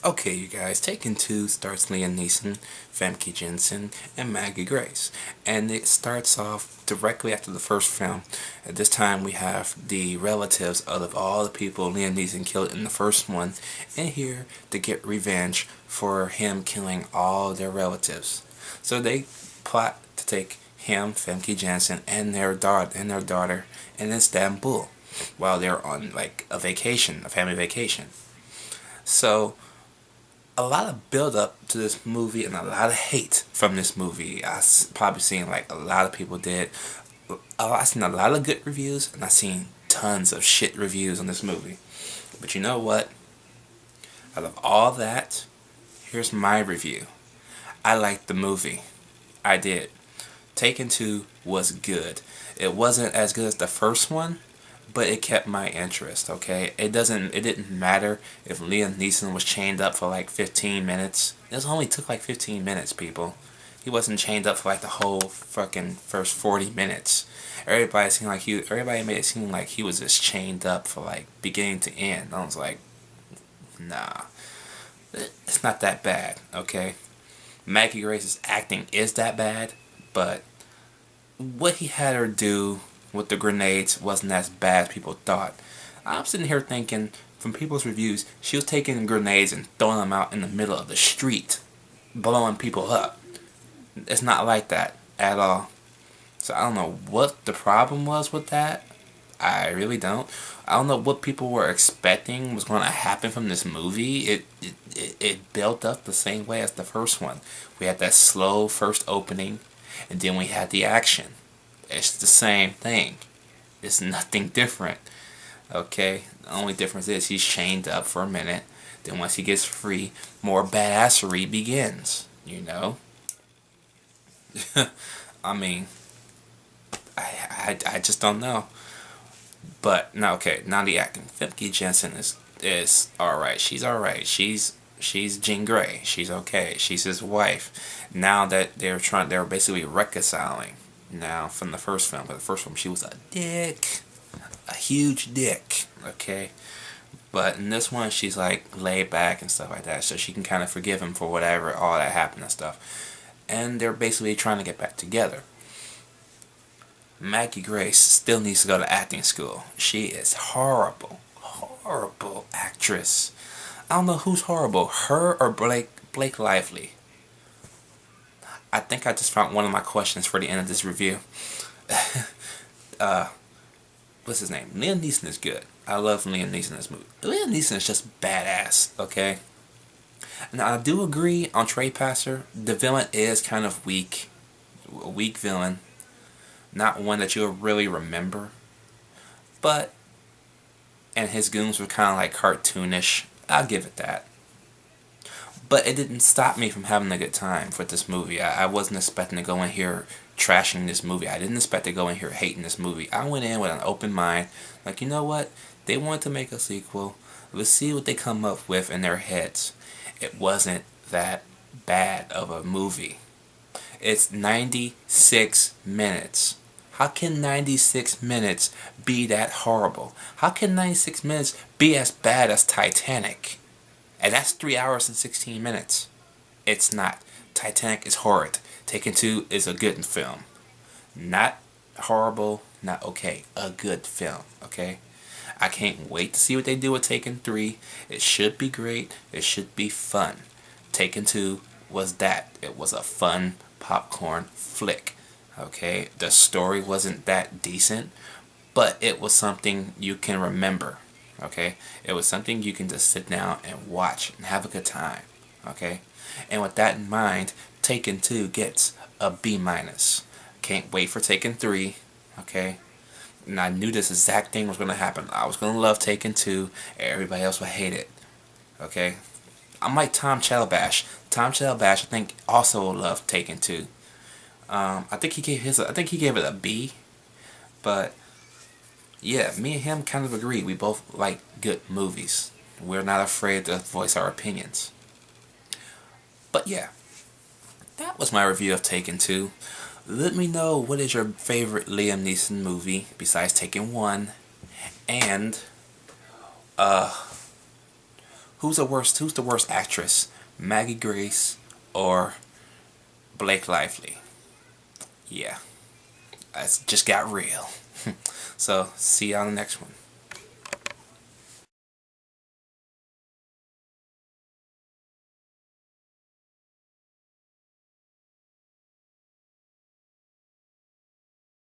Okay, you guys, Taken 2 starts Liam Neeson, Famke Janssen, and Maggie Grace. And it starts off directly after the first film. At this time, we have the relatives of all the people Liam Neeson killed in the first one in here to get revenge for him killing all their relatives. So they plot to take him, Famke Janssen, and their daughter in Istanbul while they're on like a vacation, a family vacation. So a lot of build up to this movie and a lot of hate from this movie. Probably seen like a lot of people did. I seen a lot of good reviews and I seen tons of shit reviews on this movie. But you know what? Out of all that, here's my review. I liked the movie. I did. Taken 2 was good. It wasn't as good as the first one, but it kept my interest, okay? It didn't matter if Liam Neeson was chained up for like 15 minutes. It only took like 15 minutes, people. He wasn't chained up for like the whole fucking first 40 minutes. Everybody made it seem like he was just chained up for like beginning to end. I was like, nah. It's not that bad, okay? Maggie Grace's acting is that bad, but what he had her do with the grenades wasn't as bad as people thought. I'm sitting here thinking, from people's reviews, she was taking grenades and throwing them out in the middle of the street, blowing people up. It's not like that at all. So I don't know what the problem was with that. I really don't. I don't know what people were expecting was going to happen from this movie. It built up the same way as the first one. We had that slow first opening, and then we had the action. It's the same thing. It's nothing different. Okay? The only difference is he's chained up for a minute. Then once he gets free, more badassery begins. You know? I mean, I just don't know. But now, okay, now the acting. Famke Janssen is all right. She's all right. She's Jean Grey. She's okay. She's his wife. Now that they're basically reconciling. Now from the first film, but the first film she was a dick, a huge dick. Okay, but in this one she's like laid back and stuff like that, so she can kind of forgive him for whatever all that happened and stuff. And they're basically trying to get back together. Maggie Grace still needs to go to acting school. She is horrible. Horrible actress. I don't know who's horrible, her or Blake Lively. I think I just found one of my questions for the end of this review. uh, what's his name? Liam Neeson is good. I love Liam Neeson in this movie. Liam Neeson is just badass, okay? Now, I do agree on Trey Passer. The villain is kind of weak. A weak villain. Not one that you'll really remember. But, and his goons were kind of like cartoonish. I'll give it that. But it didn't stop me from having a good time with this movie. I wasn't expecting to go in here trashing this movie. I didn't expect to go in here hating this movie. I went in with an open mind. Like, you know what? They wanted to make a sequel. Let's see what they come up with in their heads. It wasn't that bad of a movie. It's 96 minutes. How can 96 minutes be that horrible? How can 96 minutes be as bad as Titanic? And that's 3 hours and 16 minutes. It's not. Titanic is horrid. Taken 2 is a good film. Not horrible, not okay. A good film, okay? I can't wait to see what they do with Taken 3. It should be great. It should be fun. Taken 2 was that. It was a fun popcorn flick, okay? The story wasn't that decent, but it was something you can remember. Okay, it was something you can just sit down and watch and have a good time. Okay, and with that in mind, Taken 2 gets a B minus. Can't wait for Taken 3. Okay, and I knew this exact thing was gonna happen. I was gonna love Taken 2, and everybody else would hate it. Okay, I'm like Tom Chalbash. Tom Chalbash, I think, also loved Taken 2. I think he gave it a B, but yeah, me and him kind of agree. We both like good movies. We're not afraid to voice our opinions. But yeah, that was my review of Taken 2. Let me know what is your favorite Liam Neeson movie besides Taken 1. And, Who's the worst actress? Maggie Grace or Blake Lively? Yeah, it's just got real. So see you on the next one.